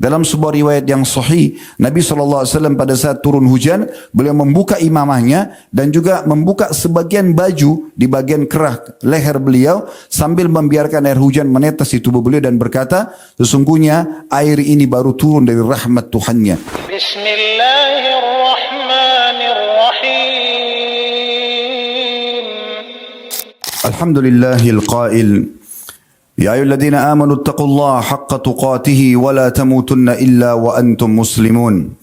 Dalam sebuah riwayat yang sahih, Nabi SAW pada saat turun hujan, beliau membuka imamahnya dan juga membuka sebagian baju di bagian kerah leher beliau sambil membiarkan air hujan menetes di tubuh beliau dan berkata, sesungguhnya air ini baru turun dari rahmat Tuhannya. Bismillahirrahmanirrahim. Alhamdulillahil qail. Ya ayyuhalladzina amanu taqullaha haqqa tuqatih wa la tamutunna illa wa antum muslimun.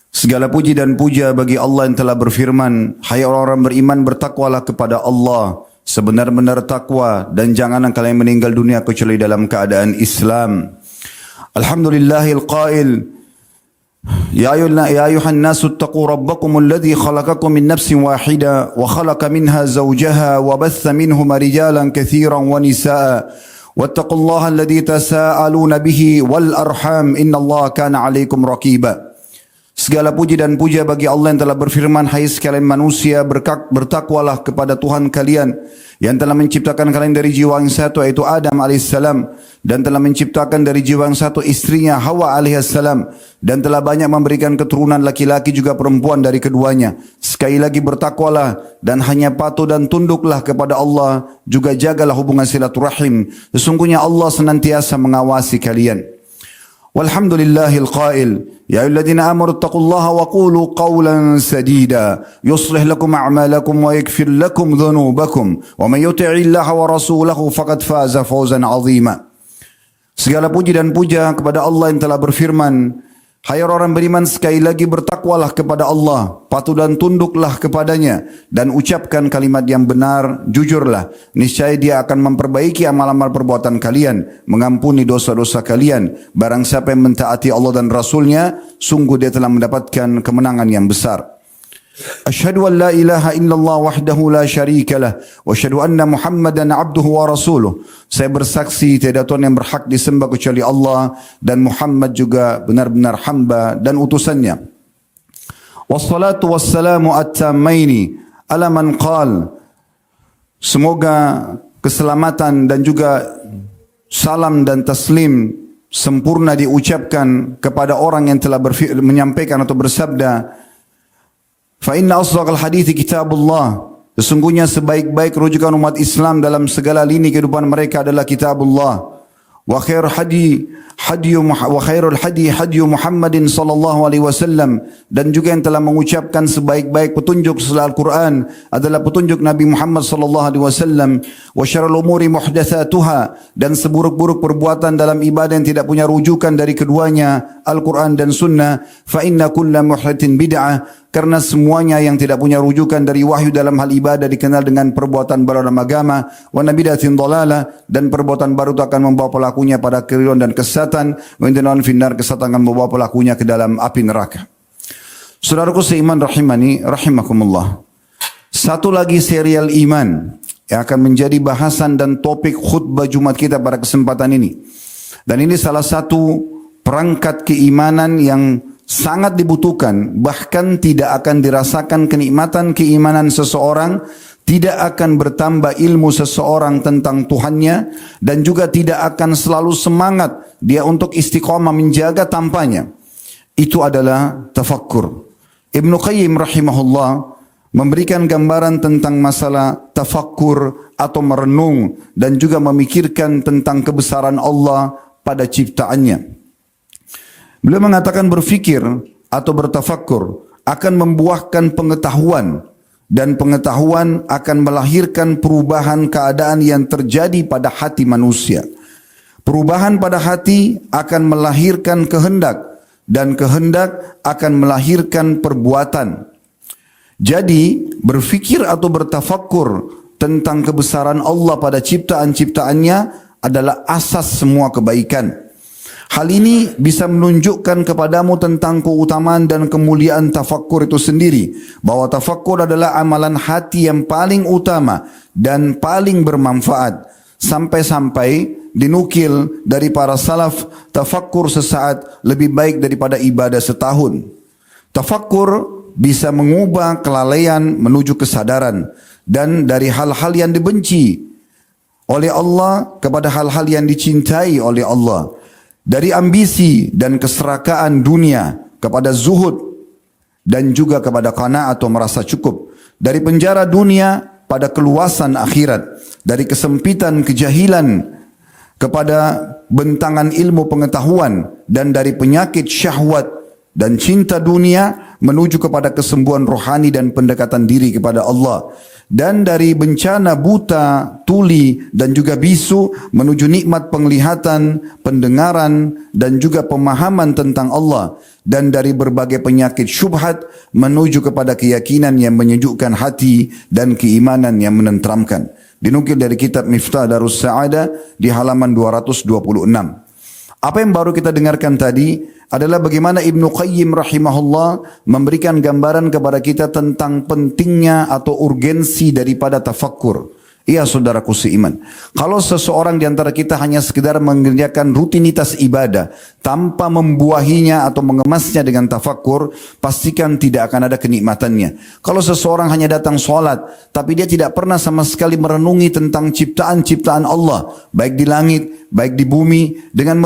Segala puji dan puja bagi Allah yang telah berfirman, hai orang-orang beriman, bertakwalah kepada Allah sebenar-benar takwa dan janganlah kalian meninggal dunia kecuali dalam keadaan Islam. Alhamdulillahil qail. Ya ayuhan nasu taqu rabbakum alladhi khalaqakum min nafsin wahida wa khalaqa minha zawjaha wa batha minhuma rijalan katsiran wa nisaa. واتقوا الله الذي تساءلون به والأرحام إن الله كان عليكم رقيبا. Segala puji dan puja bagi Allah yang telah berfirman, hai sekalian manusia, bertakwalah kepada Tuhan kalian yang telah menciptakan kalian dari jiwa yang satu, yaitu Adam alaihissalam, dan telah menciptakan dari jiwa yang satu istrinya Hawa alaihissalam, dan telah banyak memberikan keturunan laki-laki juga perempuan dari keduanya. Sekali lagi bertakwalah dan hanya patuh dan tunduklah kepada Allah, juga jagalah hubungan silaturahim. Sesungguhnya Allah senantiasa mengawasi kalian. Walhamdulillahil qail. Ya ayyuhalladzina amanu taqullaha wa qulu qawlan sadida yuslih lakum a'malakum wa yaghfir lakum dhunubakum wa may yuti'illaha wa rasulahu faqad faza fawzan 'azima. Segala puji dan puja kepada Allah yang telah berfirman, hai orang beriman, sekali lagi bertakwalah kepada Allah, patuh dan tunduklah kepadanya, dan ucapkan kalimat yang benar, jujurlah. Niscaya dia akan memperbaiki amal-amal perbuatan kalian, mengampuni dosa-dosa kalian. Barang siapa yang mentaati Allah dan Rasulnya, sungguh dia telah mendapatkan kemenangan yang besar. Asyhadu an la ilaha illallah wahdahu la syarika lah wa asyhadu anna Muhammadan abduhu wa rasuluh. Saya bersaksi tiada Tuhan yang berhak disembah kecuali Allah dan Muhammad juga benar-benar hamba dan utusannya. Wassalatu wassalamu at-tammaini ala man qal. Semoga keselamatan dan juga salam dan taslim sempurna diucapkan kepada orang yang telah menyampaikan atau bersabda, fa inna asdaqal hadithi kitabullah. Sesungguhnya sebaik-baik rujukan umat Islam dalam segala lini kehidupan mereka adalah kitabullah. Wa khairul hadi Muhammadin sallallahu alaihi wasallam, dan juga yang telah mengucapkan sebaik-baik petunjuk setelah Al-Quran adalah petunjuk Nabi Muhammad sallallahu alaihi wasallam. Wa syarrul umuri muhdatsatuha, dan seburuk-buruk perbuatan dalam ibadah yang tidak punya rujukan dari keduanya, Al-Quran dan Sunnah. Fa inna kulla muhdatsin bid'ah, karena semuanya yang tidak punya rujukan dari wahyu dalam hal ibadah dikenal dengan perbuatan baru dalam agama. Wa nabidatin dhalalah, dan perbuatan baru itu akan membawa pelakunya pada kekeliruan dan kesesatan. Wa indanan finnar, kesesatan akan membawa pelakunya ke dalam api neraka. Saudaraku seiman rahimani rahimakumullah. Satu lagi serial iman yang akan menjadi bahasan dan topik khutbah Jumat kita pada kesempatan ini. Dan ini salah satu perangkat keimanan yang sangat dibutuhkan, bahkan tidak akan dirasakan kenikmatan keimanan seseorang, tidak akan bertambah ilmu seseorang tentang Tuhannya, dan juga tidak akan selalu semangat dia untuk istiqamah menjaga tanpanya. Itu adalah tafakkur. Ibnu Qayyim rahimahullah memberikan gambaran tentang masalah tafakkur atau merenung dan juga memikirkan tentang kebesaran Allah pada ciptaannya. Beliau mengatakan berfikir atau bertafakkur akan membuahkan pengetahuan, dan pengetahuan akan melahirkan perubahan keadaan yang terjadi pada hati manusia. Perubahan pada hati akan melahirkan kehendak, dan kehendak akan melahirkan perbuatan. Jadi berfikir atau bertafakkur tentang kebesaran Allah pada ciptaan-ciptaannya adalah asas semua kebaikan. Hal ini bisa menunjukkan kepadamu tentang keutamaan dan kemuliaan tafakkur itu sendiri. Bahwa tafakkur adalah amalan hati yang paling utama dan paling bermanfaat. Sampai-sampai dinukil dari para salaf, tafakkur sesaat lebih baik daripada ibadah setahun. Tafakkur bisa mengubah kelalaian menuju kesadaran. Dan dari hal-hal yang dibenci oleh Allah kepada hal-hal yang dicintai oleh Allah. dari ambisi dan keserakaan dunia kepada zuhud dan juga kepada qanaah atau merasa cukup, dari penjara dunia pada keluasan akhirat, dari kesempitan kejahilan kepada bentangan ilmu pengetahuan, dan dari penyakit syahwat dan cinta dunia menuju kepada kesembuhan rohani dan pendekatan diri kepada Allah, dan dari bencana buta, tuli dan juga bisu menuju nikmat penglihatan, pendengaran dan juga pemahaman tentang Allah, dan dari berbagai penyakit syubhat menuju kepada keyakinan yang menyejukkan hati dan keimanan yang menenteramkan. Dinukil dari kitab Miftah Darus Sa'adah di halaman 226. Apa yang baru kita dengarkan tadi adalah bagaimana Ibnu Qayyim rahimahullah memberikan gambaran kepada kita tentang pentingnya atau urgensi daripada tafakkur. Iya saudaraku seiman, kalau seseorang di antara kita hanya sekedar mengerjakan rutinitas ibadah tanpa membuahinya atau mengemasnya dengan tafakkur, pastikan tidak akan ada kenikmatannya. Kalau seseorang hanya datang sholat, tapi dia tidak pernah sama sekali merenungi tentang ciptaan-ciptaan Allah, baik di langit, baik di bumi, dengan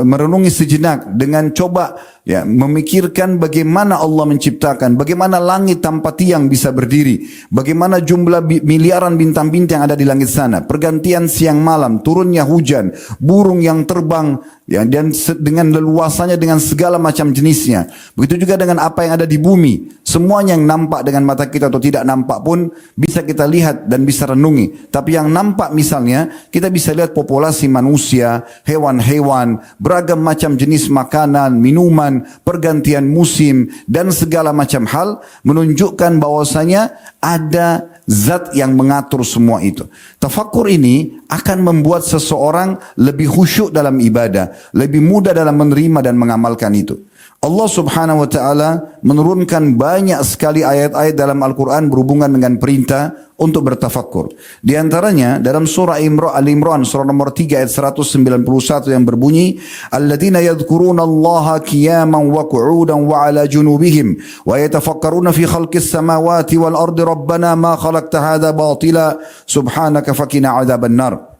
merenungi sejenak, dengan coba memikirkan bagaimana Allah menciptakan, bagaimana langit tanpa tiang bisa berdiri, bagaimana jumlah miliaran bintang-bintang yang ada di langit sana, pergantian siang malam, turunnya hujan, burung yang terbang, dan dengan leluasannya dengan segala macam jenisnya. Begitu juga dengan apa yang ada di bumi, semuanya yang nampak dengan mata kita atau tidak nampak pun bisa kita lihat dan bisa renungi. Tapi yang nampak misalnya, kita bisa lihat populasi manusia, hewan-hewan, beragam macam jenis makanan, minuman, pergantian musim dan segala macam hal menunjukkan bahwasanya ada zat yang mengatur semua itu. Tafakkur ini akan membuat seseorang lebih khusyuk dalam ibadah, lebih mudah dalam menerima dan mengamalkan itu. Allah subhanahu wa ta'ala menurunkan banyak sekali ayat-ayat dalam Al-Quran berhubungan dengan perintah untuk bertafakkur. Di antaranya dalam surah Al-Imran surah nomor 3 ayat 191 yang berbunyi, Alladzina yadhkuruna Allaha qiyaman wa qu'udan wa ala junubihim wa yatafakkaruna fi khalqis samawati wal ardi rabbana ma khalaqta hadha batila subhanaka faqina adzaban nar.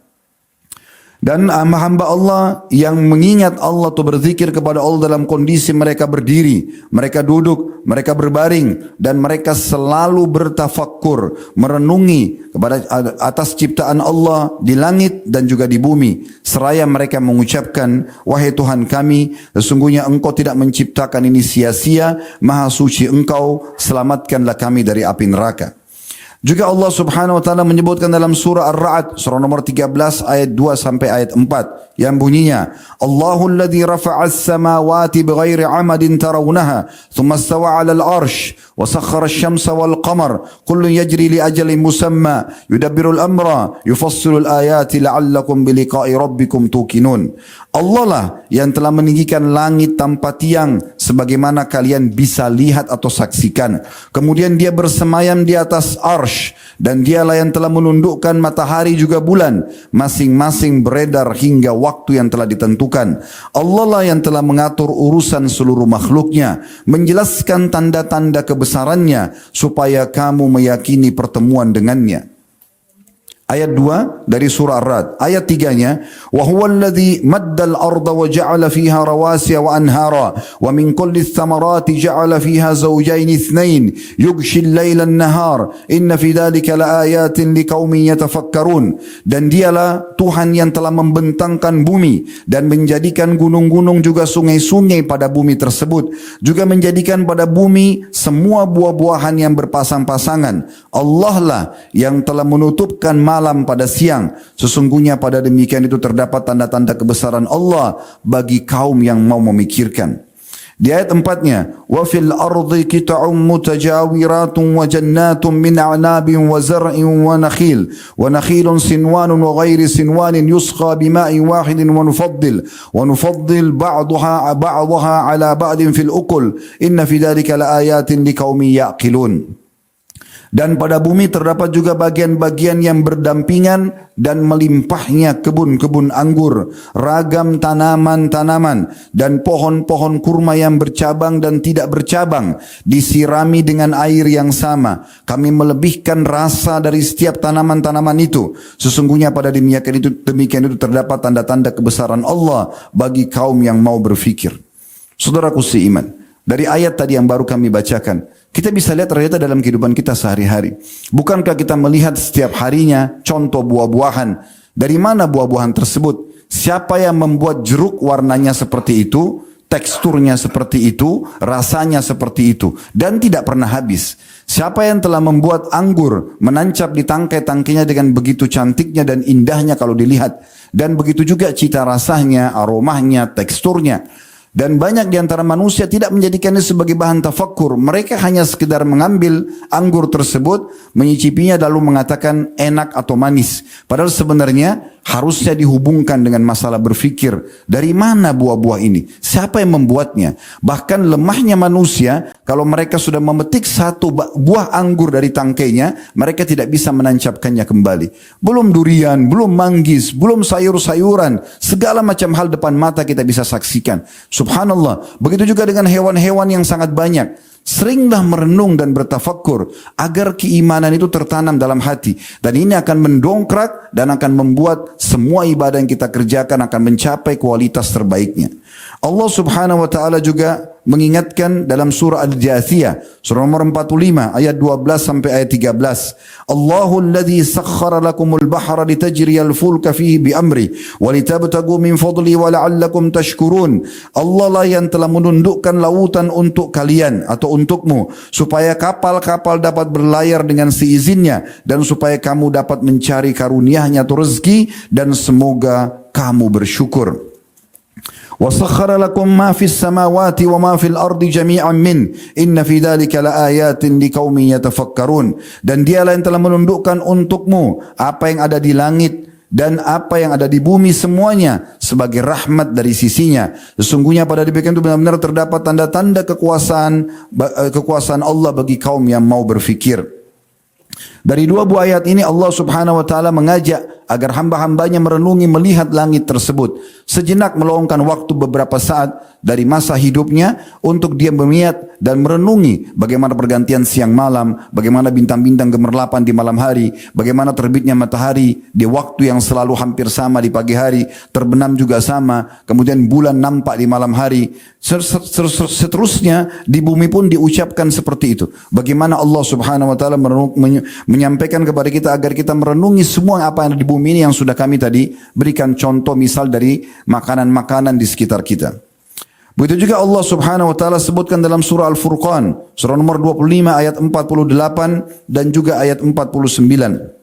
Dan hamba Allah yang mengingat Allah atau berzikir kepada Allah dalam kondisi mereka berdiri, mereka duduk, mereka berbaring, dan mereka selalu bertafakkur, merenungi kepada atas ciptaan Allah di langit dan juga di bumi. Seraya mereka mengucapkan, wahai Tuhan kami, sesungguhnya Engkau tidak menciptakan ini sia-sia, maha suci Engkau, selamatkanlah kami dari api neraka. Juga Allah subhanahu wa ta'ala menyebutkan dalam surah Ar-Ra'd, surah nomor 13 ayat 2 sampai ayat 4 yang bunyinya, Allahul ladzi rafa'as samawati bighairi amadin tarawunaha thumma istawa 'alal 'arsy wa sakhkhara asy-syamsa wal qamar kullun yajri li ajalin musamma yudabbirul amra yufassilul ayati la'allakum biliqa'i rabbikum tuqinun. Allah lah yang telah meninggikan langit tanpa tiang sebagaimana kalian bisa lihat atau saksikan. Kemudian dia bersemayam di atas arsy, dan dialah yang telah menundukkan matahari juga bulan, masing-masing beredar hingga waktu yang telah ditentukan. Allah lah yang telah mengatur urusan seluruh makhluknya, menjelaskan tanda-tanda kebesarannya supaya kamu meyakini pertemuan dengannya. Ayat 2 dari surah Ar-Ra'd. Ayat 3-nya, wa huwal ladzi maddal arda wa ja'ala fiha rawasiya wa anhara wa min kulli thamarati ja'ala fiha zawjayn ithnain yughshil laila an-nahar inna fi dhalika laayatin liqaumin yatafakkarun. Dan dialah Tuhan yang telah membentangkan bumi dan menjadikan gunung-gunung juga sungai-sungai pada bumi tersebut, juga menjadikan pada bumi semua buah-buahan yang berpasang-pasangan. Allah lah yang telah menutupkan malam pada siang. Sesungguhnya pada demikian itu terdapat tanda-tanda kebesaran Allah bagi kaum yang mau memikirkan. Di ayat 4-nya, wa fil ardi qita'un mutajawiratun wa jannatun min a'nabin wa zar'in wa nakhilun sinwanun wa ghairi sinwanin yusqa bima'in wahidin wa nufaddil ba'daha ala ba'din fil uqul inna fi dhalika laayatin liqaumin ya'qilun. Dan pada bumi terdapat juga bagian-bagian yang berdampingan dan melimpahnya kebun-kebun anggur, ragam tanaman-tanaman, dan pohon-pohon kurma yang bercabang dan tidak bercabang, disirami dengan air yang sama. Kami melebihkan rasa dari setiap tanaman-tanaman itu. Sesungguhnya pada demikian itu terdapat tanda-tanda kebesaran Allah bagi kaum yang mau berfikir. Saudaraku seiman, dari ayat tadi yang baru kami bacakan, kita bisa lihat ternyata dalam kehidupan kita sehari-hari. Bukankah kita melihat setiap harinya contoh buah-buahan? Dari mana buah-buahan tersebut? Siapa yang membuat jeruk warnanya seperti itu, teksturnya seperti itu, rasanya seperti itu, dan tidak pernah habis? Siapa yang telah membuat anggur menancap di tangkai-tangkainya dengan begitu cantiknya dan indahnya kalau dilihat, dan begitu juga cita rasanya, aromanya, teksturnya. Dan banyak di antara manusia tidak menjadikannya sebagai bahan tafakkur. Mereka hanya sekedar mengambil anggur tersebut, menyicipinya lalu mengatakan enak atau manis. Padahal sebenarnya harusnya dihubungkan dengan masalah berfikir. Dari mana buah-buah ini? Siapa yang membuatnya? Bahkan lemahnya manusia, kalau mereka sudah memetik satu buah anggur dari tangkainya, mereka tidak bisa menancapkannya kembali. Belum durian, belum manggis, belum sayur-sayuran. Segala macam hal depan mata kita bisa saksikan. Subhanallah, begitu juga dengan hewan-hewan yang sangat banyak. Seringlah merenung dan bertafakkur agar keimanan itu tertanam dalam hati. Dan ini akan mendongkrak dan akan membuat semua ibadah yang kita kerjakan akan mencapai kualitas terbaiknya. Allah subhanahu wa ta'ala juga mengingatkan dalam surah Al-Jathiyah, surah nomor 45 ayat 12 sampai ayat 13. Allahu alladhi sakhkhara lakumul bahra litajriyal fulka fihi bi amri wa litabtagu min fadli wa la'allakum tashkurun. Allah lah yang telah menundukkan lautan untuk kalian atau untukmu supaya kapal-kapal dapat berlayar dengan seizinnya dan supaya kamu dapat mencari karunia-Nya atau rezeki, dan semoga kamu bersyukur. وَسَخَّرَ لَكُمْ مَا فِي السَّمَاوَاتِ وَمَا فِي الْأَرْضِ جَمِيعًا مِّنْهُ إِنَّ فِي ذَلِكَ لَآيَاتٍ لِقَوْمٍ يَتَفَكَّرُونَ. Dan Dialah yang telah menundukkan untukmu apa yang ada di langit dan apa yang ada di bumi semuanya sebagai rahmat dari sisinya. Sesungguhnya pada demikian itu benar-benar terdapat tanda-tanda kekuasaan Allah bagi kaum yang mau berfikir. Dari dua buah ayat ini Allah subhanahu wa ta'ala mengajak agar hamba-hambanya merenungi melihat langit tersebut. Sejenak meluangkan waktu beberapa saat dari masa hidupnya untuk dia melihat dan merenungi bagaimana pergantian siang malam, bagaimana bintang-bintang gemerlapan di malam hari, bagaimana terbitnya matahari di waktu yang selalu hampir sama di pagi hari, terbenam juga sama, kemudian bulan nampak di malam hari. Seterusnya di bumi pun diucapkan seperti itu. Bagaimana Allah subhanahu wa ta'ala menyampaikan kepada kita agar kita merenungi semua apa yang ada di bumi ini yang sudah kami tadi berikan contoh misal dari makanan-makanan di sekitar kita. Begitu juga Allah subhanahu wa ta'ala sebutkan dalam surah Al-Furqan, surah nomor 25 ayat 48 dan juga ayat 49.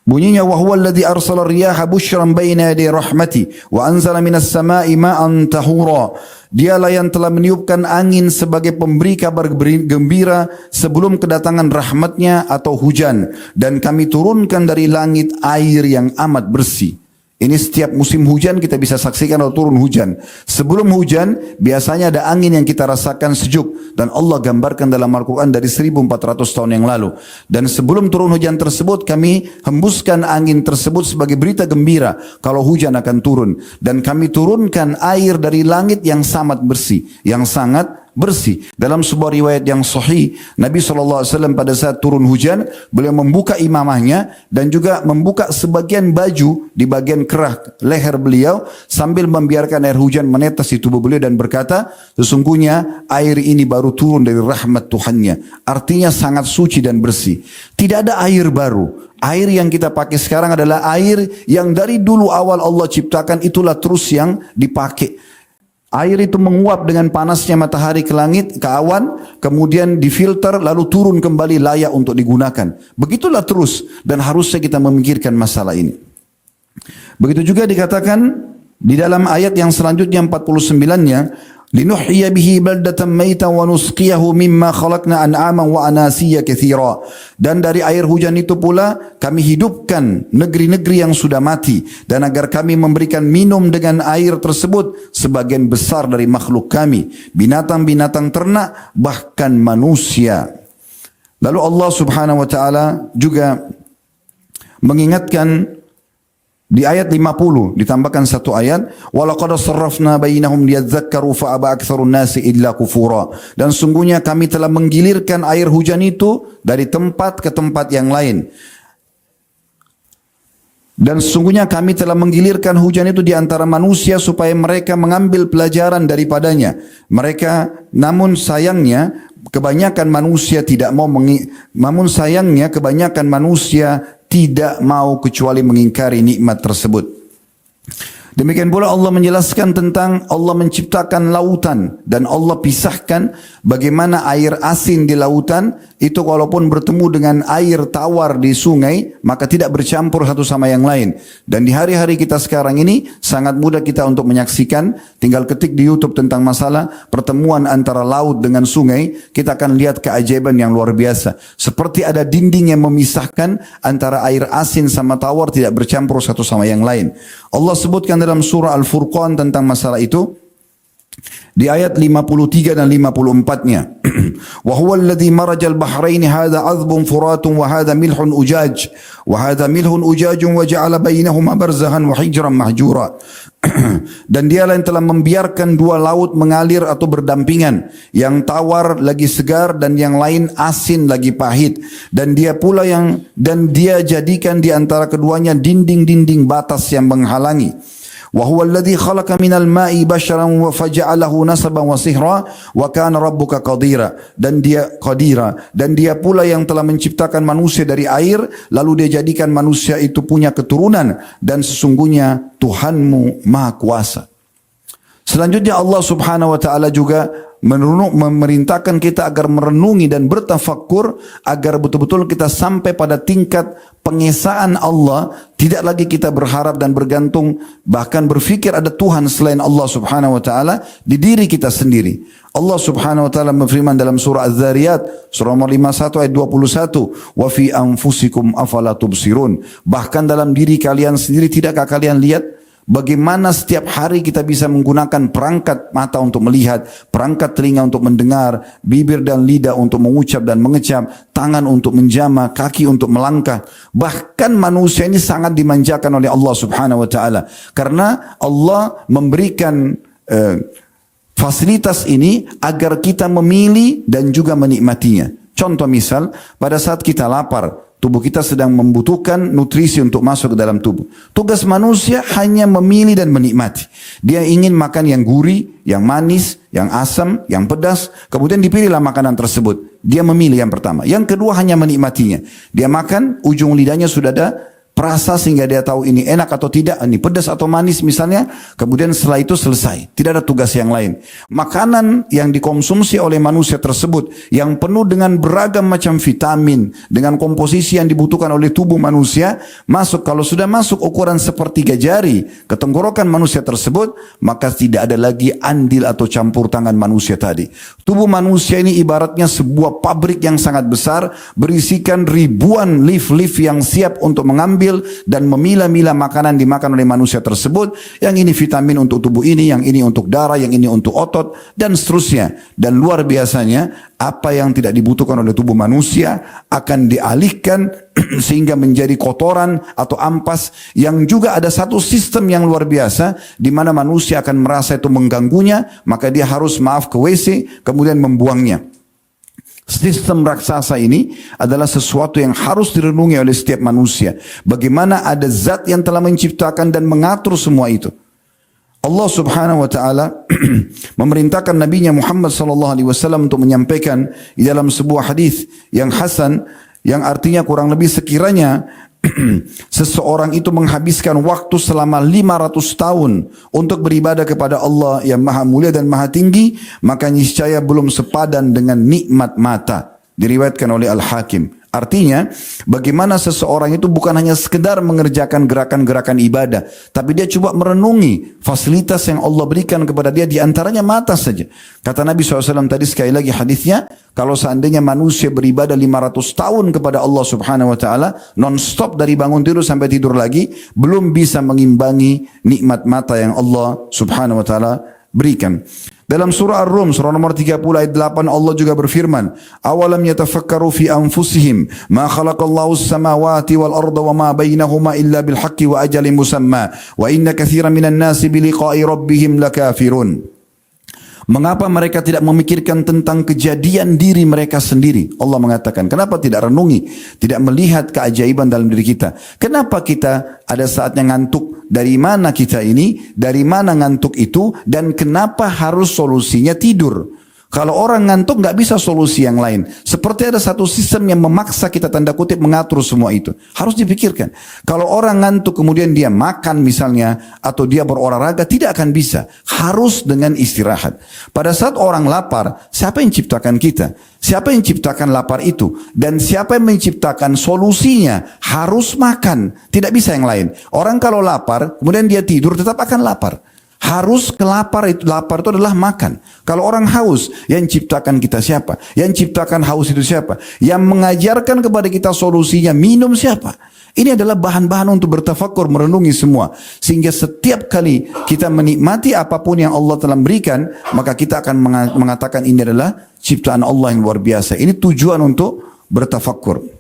Bunyinya, wa huwa alladhi arsala riyaha busyran baina yaday rahmati wa anzala minas sama'i ma'an tahura. Dialah yang telah meniupkan angin sebagai pemberi kabar gembira sebelum kedatangan rahmatnya atau hujan, dan kami turunkan dari langit air yang amat bersih. Ini setiap musim hujan kita bisa saksikan atau turun hujan. Sebelum hujan biasanya ada angin yang kita rasakan sejuk, dan Allah gambarkan dalam Al-Quran dari 1400 tahun yang lalu. Dan sebelum turun hujan tersebut kami hembuskan angin tersebut sebagai berita gembira kalau hujan akan turun. Dan kami turunkan air dari langit yang sangat bersih, yang sangat bersih. Dalam sebuah riwayat yang sahih, Nabi SAW pada saat turun hujan, beliau membuka imamahnya dan juga membuka sebagian baju di bagian kerah leher beliau sambil membiarkan air hujan menetes di tubuh beliau dan berkata, sesungguhnya air ini baru turun dari rahmat Tuhannya. Artinya sangat suci dan bersih. Tidak ada air baru. Air yang kita pakai sekarang adalah air yang dari dulu awal Allah ciptakan, itulah terus yang dipakai. Air itu menguap dengan panasnya matahari ke langit, ke awan, kemudian difilter, lalu turun kembali layak untuk digunakan. Begitulah terus, dan harusnya kita memikirkan masalah ini. Begitu juga dikatakan di dalam ayat yang selanjutnya 49-nya, linuhyiya bihi baldatan maitan wa nusqiyahu mimma khalaqna an'aman wa anasiya katsira. Dan dari air hujan itu pula kami hidupkan negeri-negeri yang sudah mati, dan agar kami memberikan minum dengan air tersebut sebagian besar dari makhluk kami, binatang-binatang ternak, bahkan manusia. Lalu Allah Subhanahu wa taala juga mengingatkan di ayat 50 ditambahkan satu ayat, walaqad sarrafna bainahum liyadzakkaru fa aba aktsarun nasi illa kufura. Dan sungguhnya kami telah menggilirkan air hujan itu dari tempat ke tempat yang lain. Dan sesungguhnya kami telah menggilirkan hujan itu di antara manusia supaya mereka mengambil pelajaran daripadanya. Namun sayangnya kebanyakan manusia tidak mau kecuali mengingkari nikmat tersebut. Demikian pula Allah menjelaskan tentang Allah menciptakan lautan dan Allah pisahkan bagaimana air asin di lautan itu walaupun bertemu dengan air tawar di sungai maka tidak bercampur satu sama yang lain. Dan di hari-hari kita sekarang ini sangat mudah kita untuk menyaksikan, tinggal ketik di YouTube tentang masalah pertemuan antara laut dengan sungai, kita akan lihat keajaiban yang luar biasa. Seperti ada dinding yang memisahkan antara air asin sama tawar tidak bercampur satu sama yang lain. Allah sebutkan dalam surah Al-Furqan tentang masalah itu di ayat 53 dan 54-nya. Wa huwa alladhi marajal bahrain hadha 'adhbun furatun wa hadha milhun ujaj wa hadha milhun ujajun wa ja'ala bainahuma barzahan wa hijran mahjura. Dan dialah yang telah membiarkan dua laut mengalir atau berdampingan, yang tawar lagi segar dan yang lain asin lagi pahit, dan dia jadikan di antara keduanya dinding-dinding batas yang menghalangi. Wa huwa alladhi khalaqa minal ma'i basharan wa faja'alahu nasaban wa sihra wa kana rabbuka qadira. Dan dia pula yang telah menciptakan manusia dari air lalu dia jadikan manusia itu punya keturunan, dan sesungguhnya Tuhanmu Maha Kuasa. Selanjutnya Allah Subhanahu wa taala juga memerintahkan kita agar merenungi dan bertafakkur agar betul-betul kita sampai pada tingkat pengesaan Allah, tidak lagi kita berharap dan bergantung bahkan berfikir ada Tuhan selain Allah Subhanahu wa taala di diri kita sendiri. Allah Subhanahu wa taala berfirman dalam surah Az-Zariyat surah nomor 51 ayat 21, wa fi anfusikum afala tubsirun. Bahkan dalam diri kalian sendiri tidakkah kalian lihat bagaimana setiap hari kita bisa menggunakan perangkat mata untuk melihat, perangkat telinga untuk mendengar, bibir dan lidah untuk mengucap dan mengecap, tangan untuk menjama, kaki untuk melangkah. Bahkan manusia ini sangat dimanjakan oleh Allah Subhanahu wa taala karena Allah memberikan fasilitas ini agar kita memilih dan juga menikmatinya. Contoh misal, pada saat kita lapar, tubuh kita sedang membutuhkan nutrisi untuk masuk ke dalam tubuh. Tugas manusia hanya memilih dan menikmati. Dia ingin makan yang gurih, yang manis, yang asam, yang pedas. Kemudian dipilihlah makanan tersebut. Dia memilih yang pertama. Yang kedua hanya menikmatinya. Dia makan, ujung lidahnya sudah ada perasa sehingga dia tahu ini enak atau tidak, ini pedas atau manis misalnya. Kemudian setelah itu selesai, tidak ada tugas yang lain. Makanan yang dikonsumsi oleh manusia tersebut yang penuh dengan beragam macam vitamin, dengan komposisi yang dibutuhkan oleh tubuh manusia, kalau sudah masuk ukuran sepertiga jari ke tenggorokan manusia tersebut, maka tidak ada lagi andil atau campur tangan manusia tadi. Tubuh manusia ini ibaratnya sebuah pabrik yang sangat besar, berisikan ribuan lift-lift yang siap untuk mengambil dan memilah-milah makanan dimakan oleh manusia tersebut. Yang ini vitamin untuk tubuh ini, yang ini untuk darah, yang ini untuk otot, dan seterusnya. Dan luar biasanya, apa yang tidak dibutuhkan oleh tubuh manusia akan dialihkan sehingga menjadi kotoran atau ampas, yang juga ada satu sistem yang luar biasa di mana manusia akan merasa itu mengganggunya, maka dia harus ke WC kemudian membuangnya. Sistem raksasa ini adalah sesuatu yang harus direnungi oleh setiap manusia. Bagaimana ada zat yang telah menciptakan dan mengatur semua itu. Allah Subhanahu wa taala memerintahkan Nabi-Nya Muhammad sallallahu alaihi wasallam untuk menyampaikan di dalam sebuah hadis yang hasan, yang artinya kurang lebih sekiranya seseorang itu menghabiskan waktu selama 500 tahun untuk beribadah kepada Allah yang maha mulia dan maha tinggi, maka niscaya belum sepadan dengan nikmat mata. Diriwayatkan oleh Al-Hakim. Artinya, bagaimana seseorang itu bukan hanya sekedar mengerjakan gerakan-gerakan ibadah, tapi dia coba merenungi fasilitas yang Allah berikan kepada dia, di antaranya mata saja. Kata Nabi SAW tadi, sekali lagi hadisnya, kalau seandainya manusia beribadah 500 tahun kepada Allah Subhanahu wa taala, non-stop dari bangun tidur sampai tidur lagi, belum bisa mengimbangi nikmat mata yang Allah Subhanahu wa taala berikan. Dalam surah Ar-Rum, surah nomor 30 ayat 8, Allah juga berfirman, "Awalam yatafakkaru fi anfusihim, ma khalaqallahu as-samawati wal arda wa ma bainahuma illa bil haqqi wa ajalin musamma, wa inna katsiran minan nasi bi liqa'i rabbihim lakafirun." Mengapa mereka tidak memikirkan tentang kejadian diri mereka sendiri? Allah mengatakan, kenapa tidak renungi, tidak melihat keajaiban dalam diri kita? Kenapa kita ada saatnya ngantuk? Dari mana kita ini? Dari mana ngantuk itu? Dan kenapa harus solusinya tidur? Kalau orang ngantuk nggak bisa solusi yang lain. Seperti ada satu sistem yang memaksa kita tanda kutip mengatur semua itu. Harus dipikirkan. Kalau orang ngantuk kemudian dia makan misalnya atau dia berolahraga tidak akan bisa. Harus dengan istirahat. Pada saat orang lapar, siapa yang ciptakan kita? Siapa yang ciptakan lapar itu? Dan siapa yang menciptakan solusinya? Harus makan. Tidak bisa yang lain. Orang kalau lapar kemudian dia tidur tetap akan lapar. Harus lapar itu adalah makan. Kalau orang haus, yang ciptakan kita siapa? Yang ciptakan haus itu siapa? Yang mengajarkan kepada kita solusinya minum siapa? Ini adalah bahan-bahan untuk bertafakkur, merenungi semua. Sehingga setiap kali kita menikmati apapun yang Allah telah berikan, maka kita akan mengatakan ini adalah ciptaan Allah yang luar biasa. Ini tujuan untuk bertafakkur.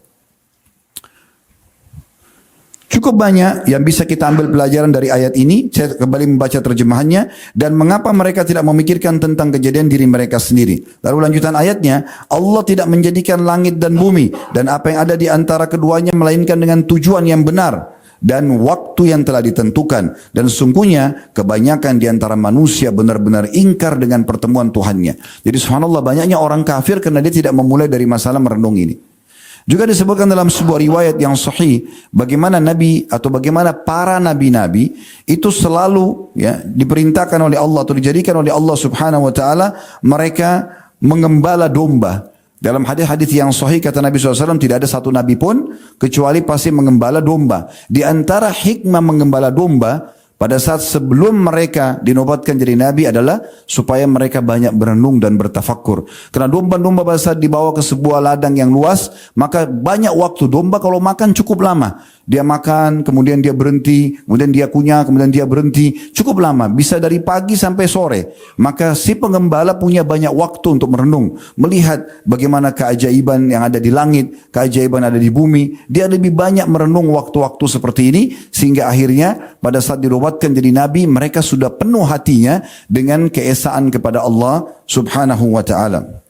Cukup banyak yang bisa kita ambil pelajaran dari ayat ini. Saya kembali membaca terjemahannya. Dan mengapa mereka tidak memikirkan tentang kejadian diri mereka sendiri. Lalu lanjutan ayatnya, Allah tidak menjadikan langit dan bumi dan apa yang ada di antara keduanya melainkan dengan tujuan yang benar dan waktu yang telah ditentukan. Dan sesungguhnya kebanyakan di antara manusia benar-benar ingkar dengan pertemuan Tuhannya. Jadi subhanallah, banyaknya orang kafir karena dia tidak memulai dari masalah merenung ini. Juga disebutkan dalam sebuah riwayat yang sahih bagaimana nabi atau bagaimana para nabi-nabi itu selalu diperintahkan oleh Allah atau dijadikan oleh Allah Subhanahu wa taala mereka mengembala domba. Dalam hadis-hadis yang sahih kata Nabi SAW tidak ada satu nabi pun kecuali pasti mengembala domba. Di antara hikmah mengembala domba pada saat sebelum mereka dinobatkan jadi nabi adalah supaya mereka banyak berenung dan bertafakkur. Karena domba-domba pada saat dibawa ke sebuah ladang yang luas, maka banyak waktu. Domba kalau makan cukup lama. Dia makan, kemudian dia berhenti, kemudian dia kunyah, kemudian dia berhenti. Cukup lama, bisa dari pagi sampai sore. Maka si pengembala punya banyak waktu untuk merenung. Melihat bagaimana keajaiban yang ada di langit, keajaiban ada di bumi. Dia lebih banyak merenung waktu-waktu seperti ini. Sehingga akhirnya pada saat dirobatkan jadi nabi, mereka sudah penuh hatinya dengan keesaan kepada Allah Subhanahu wa ta'ala.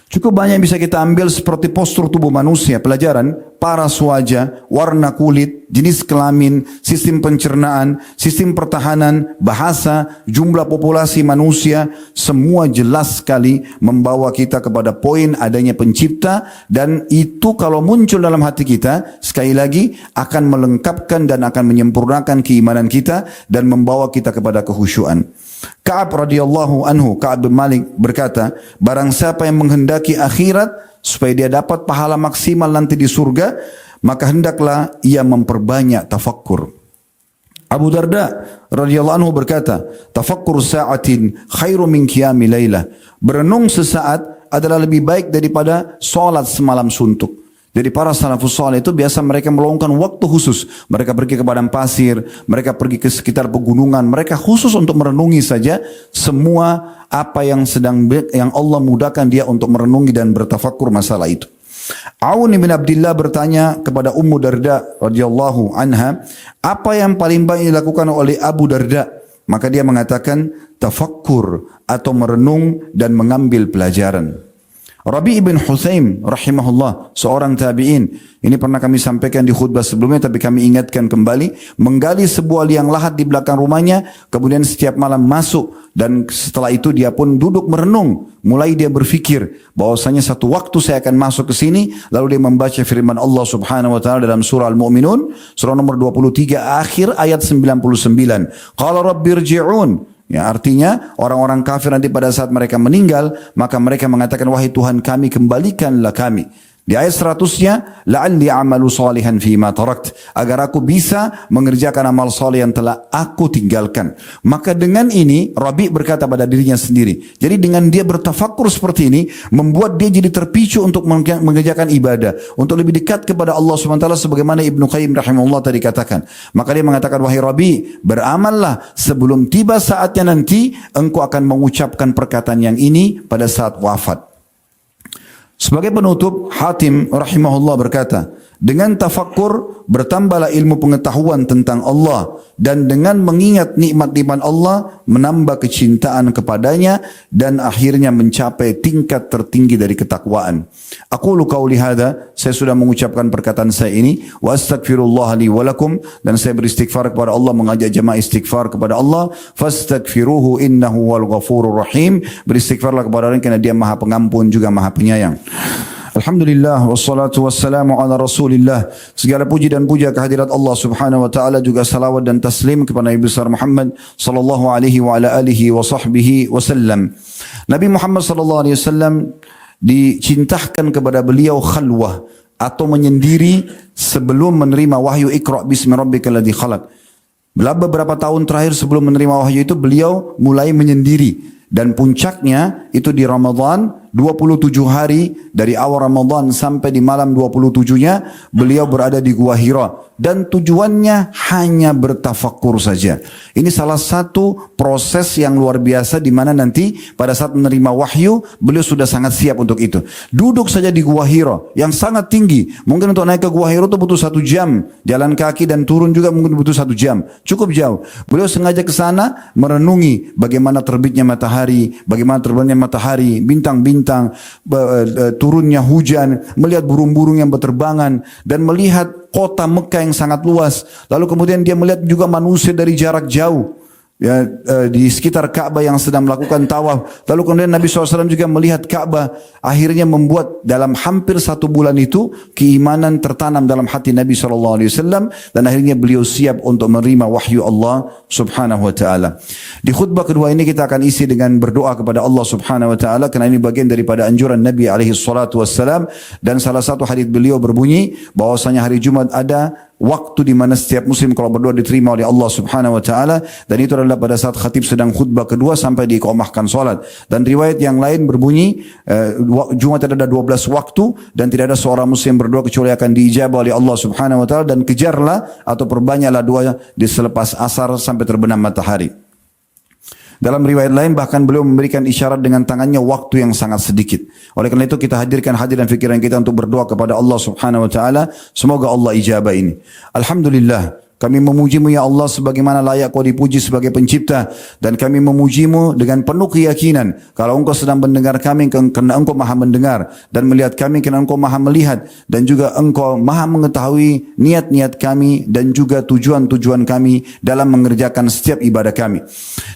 Cukup banyak bisa kita ambil seperti postur tubuh manusia, pelajaran, paras wajah, warna kulit, jenis kelamin, sistem pencernaan, sistem pertahanan, bahasa, jumlah populasi manusia, semua jelas sekali membawa kita kepada poin adanya pencipta, dan itu kalau muncul dalam hati kita, sekali lagi akan melengkapkan dan akan menyempurnakan keimanan kita dan membawa kita kepada kekhusyuan. Ka'ab radhiyallahu anhu, Ka'ab bin Malik berkata, barang siapa yang menghendaki akhirat supaya dia dapat pahala maksimal nanti di surga, maka hendaklah ia memperbanyak tafakkur. Abu Darda radhiyallahu anhu berkata, tafakkur sa'atin khairu min qiyami lailah. Berenung sesaat adalah lebih baik daripada salat semalam suntuk. Jadi para salafus saleh itu biasa mereka meluangkan waktu khusus. Mereka pergi ke padang pasir, mereka pergi ke sekitar pegunungan, mereka khusus untuk merenungi saja semua apa yang Allah mudahkan dia untuk merenungi dan bertafakkur masalah itu. Aun bin Abdullah bertanya kepada Ummu Darda radhiyallahu anha, apa yang paling banyak dilakukan oleh Abu Darda? Maka dia mengatakan tafakkur atau merenung dan mengambil pelajaran. Rabi' ibn Husaim rahimahullah, seorang tabi'in. Ini pernah kami sampaikan di khutbah sebelumnya, tapi kami ingatkan kembali. Menggali sebuah liang lahat di belakang rumahnya, kemudian setiap malam masuk. Dan setelah itu dia pun duduk merenung. Mulai dia berfikir bahwasanya satu waktu saya akan masuk ke sini. Lalu dia membaca firman Allah subhanahu wa ta'ala dalam surah Al-Mu'minun, surah nomor 23, akhir ayat 99. Qala rabbirji'un. Ya, artinya orang-orang kafir nanti pada saat mereka meninggal, maka mereka mengatakan, wahai Tuhan kami, kembalikanlah kami. Di ayat 100-nya, la'alli a'malu salihan fima tarakt, agar aku bisa mengerjakan amal saleh yang telah aku tinggalkan. Maka dengan ini Rabi berkata pada dirinya sendiri. Jadi dengan dia bertafakkur seperti ini, membuat dia jadi terpicu untuk mengerjakan ibadah, untuk lebih dekat kepada Allah SWT, sebagaimana Ibnu Qayyim rahimahullah tadi katakan. Maka dia mengatakan, wahai Rabi, beramallah sebelum tiba saatnya nanti engkau akan mengucapkan perkataan yang ini pada saat wafat. Sebagai penutup, Hatim rahimahullah berkata, dengan tafakkur bertambahlah ilmu pengetahuan tentang Allah, dan dengan mengingat nikmat-nikmat Allah menambah kecintaan kepadanya dan akhirnya mencapai tingkat tertinggi dari ketakwaan. Aqulu qauli hadza, saya sudah mengucapkan perkataan saya ini, wa astaghfirullah li wa lakum, dan saya beristighfar kepada Allah, mengajak jemaah istighfar kepada Allah. Fastaghfiruhu innahu wal ghafurur rahim, beristighfarlah kepada Allah karena dia Maha Pengampun juga Maha Penyayang. Alhamdulillah, wassalatu wassalamu ala rasulillah. Segala puji dan puja kehadirat Allah subhanahu wa ta'ala, juga salawat dan taslim kepada Nabi besar Muhammad sallallahu alaihi wa ala alihi wa sahbihi wasallam. Nabi Muhammad sallallahu alaihi wasallam dicintakan kepada beliau khalwah atau menyendiri sebelum menerima wahyu Iqra bismi rabbikal ladzi khalaq. Beberapa tahun terakhir sebelum menerima wahyu itu beliau mulai menyendiri, dan puncaknya itu di Ramadan, 27 hari dari awal Ramadan sampai di malam 27-nya beliau berada di Gua Hira, dan tujuannya hanya bertafakkur saja. Ini salah satu proses yang luar biasa di mana nanti pada saat menerima wahyu beliau sudah sangat siap untuk itu. Duduk saja di Gua Hira yang sangat tinggi, mungkin untuk naik ke Gua Hira itu butuh 1 jam, jalan kaki dan turun juga mungkin butuh 1 jam, cukup jauh. Beliau sengaja ke sana merenungi bagaimana terbitnya matahari, bagaimana terbitnya matahari, bintang-bintang, turunnya hujan, melihat burung-burung yang berterbangan, dan melihat kota Mekah yang sangat luas. Lalu kemudian dia melihat juga manusia dari jarak jauh, ya, di sekitar Ka'bah yang sedang melakukan tawaf. Lalu kemudian Nabi SAW juga melihat Ka'bah. Akhirnya membuat dalam hampir 1 bulan itu keimanan tertanam dalam hati Nabi SAW, dan akhirnya beliau siap untuk menerima wahyu Allah subhanahu wa ta'ala. Di khutbah kedua ini kita akan isi dengan berdoa kepada Allah subhanahu wa ta'ala, karena ini bagian daripada anjuran Nabi SAW. Dan salah satu hadis beliau berbunyi bahwasanya hari Jumat ada waktu di mana setiap muslim kalau berdoa diterima oleh Allah subhanahu wa ta'ala, dan itu adalah pada saat khatib sedang khutbah kedua sampai diiqamahkan salat. Dan riwayat yang lain berbunyi Jumat ada 12 waktu, dan tidak ada seorang muslim berdoa kecuali akan diijabah oleh Allah subhanahu wa ta'ala, dan kejarlah atau perbanyaklah doa di selepas asar sampai terbenam matahari. Dalam riwayat lain bahkan beliau memberikan isyarat dengan tangannya waktu yang sangat sedikit. Oleh karena itu kita hadirkan hati dan fikiran kita untuk berdoa kepada Allah subhanahu wa ta'ala. Semoga Allah ijabah ini. Alhamdulillah, kami memujimu ya Allah sebagaimana layak kau dipuji sebagai pencipta, dan kami memujimu dengan penuh keyakinan kalau engkau sedang mendengar kami kerana engkau maha mendengar, dan melihat kami kerana engkau maha melihat, dan juga engkau maha mengetahui niat-niat kami dan juga tujuan-tujuan kami dalam mengerjakan setiap ibadah kami.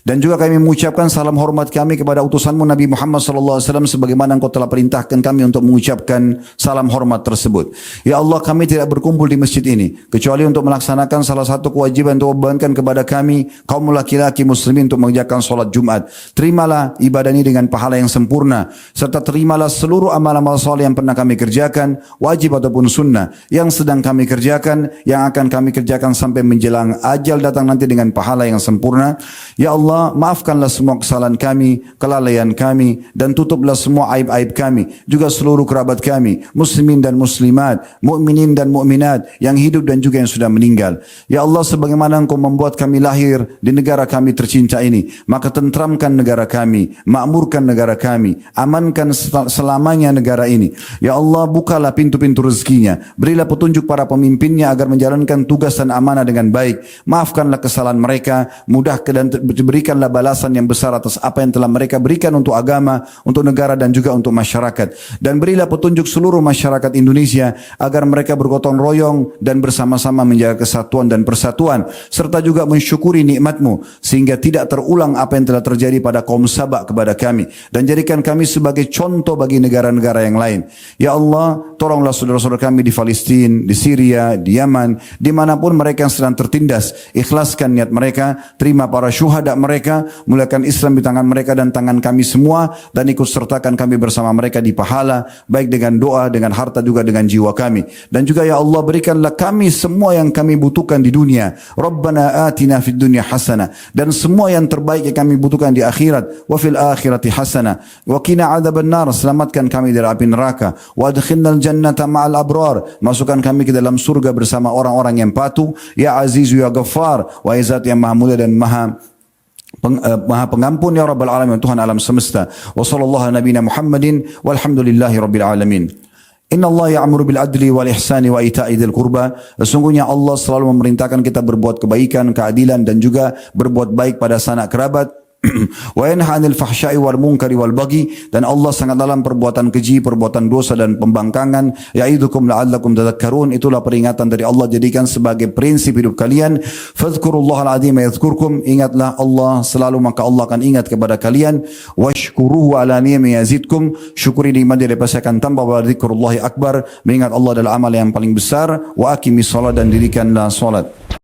Dan juga kami mengucapkan salam hormat kami kepada utusanmu Nabi Muhammad SAW, sebagaimana engkau telah perintahkan kami untuk mengucapkan salam hormat tersebut. Ya Allah, kami tidak berkumpul di masjid ini kecuali untuk melaksanakan salah satu kewajiban untuk membebankan kepada kami kaum laki-laki muslimin untuk mengerjakan solat Jumat. Terimalah ibadah ini dengan pahala yang sempurna, serta terimalah seluruh amal-amal soleh yang pernah kami kerjakan, wajib ataupun sunnah, yang sedang kami kerjakan, yang akan kami kerjakan sampai menjelang ajal datang nanti dengan pahala yang sempurna. Ya Allah, maafkanlah semua kesalahan kami, kelalaian kami, dan tutuplah semua aib-aib kami, juga seluruh kerabat kami, muslimin dan muslimat, mukminin dan mukminat, yang hidup dan juga yang sudah meninggal. Ya Allah, sebagaimana engkau membuat kami lahir di negara kami tercinta ini, maka tentramkan negara kami, makmurkan negara kami, amankan selamanya negara ini. Ya Allah, bukalah pintu-pintu rezekinya, berilah petunjuk para pemimpinnya agar menjalankan tugas dan amanah dengan baik. Maafkanlah kesalahan mereka, mudahkan dan berikanlah balasan yang besar atas apa yang telah mereka berikan untuk agama, untuk negara dan juga untuk masyarakat. Dan berilah petunjuk seluruh masyarakat Indonesia agar mereka bergotong royong dan bersama-sama menjaga kesatuan dan dan persatuan, serta juga mensyukuri nikmat-Mu sehingga tidak terulang apa yang telah terjadi pada kaum Sabak kepada kami, dan jadikan kami sebagai contoh bagi negara-negara yang lain. Ya Allah, tolonglah saudara-saudara kami di Palestina, di Syria, di Yaman, dimanapun mereka yang sedang tertindas. Ikhlaskan niat mereka, terima para syuhada mereka, muliakan Islam di tangan mereka dan tangan kami semua, dan ikut sertakan kami bersama mereka di pahala, baik dengan doa, dengan harta, juga dengan jiwa kami. Dan juga ya Allah, berikanlah kami semua yang kami butuhkan di dunia. Rabbana atina fid dunya hasanah, dan semua yang terbaik yang kami butuhkan di akhirat. Wa fil akhirati hasanah wa qina adzabannar, selamatkan kami dari api neraka. Wa adkhilnal jannata ma'al abrar, masukkan kami ke dalam surga bersama orang-orang yang patuh. Ya Azizu ya Ghaffar, wa izat yang maha mulia dan maha pengampun, ya Rabbal Alamin, Tuhan alam semesta. Wa sallallahu nabiyina Muhammadin walhamdulillahi rabbil alamin. Inna Allah ya'muru bil adli wal ihsani wa ita'i dzil qurba. Sesungguhnya Allah selalu memerintahkan kita berbuat kebaikan, keadilan, dan juga berbuat baik pada sanak kerabat. Wa yanha 'anil fahsya'i wal munkari wal baghi, dan Allah sangat dalam perbuatan keji, perbuatan dosa dan pembangkangan. Ya'idukum la'allakum tadhakkarun, itulah peringatan dari Allah, jadikan sebagai prinsip hidup kalian. Fadhkurullahal 'azim yadhkurkum, ingatlah Allah selalu maka Allah akan ingat kepada kalian. Washkuruhu 'ala ni'ami yazidkum, syukuri nikmat dia pasti akan tambah. Wa dzikrullahi akbar, mengingat Allah adalah amal yang paling besar. Wa aqimis shalah, dan dirikanlah salat.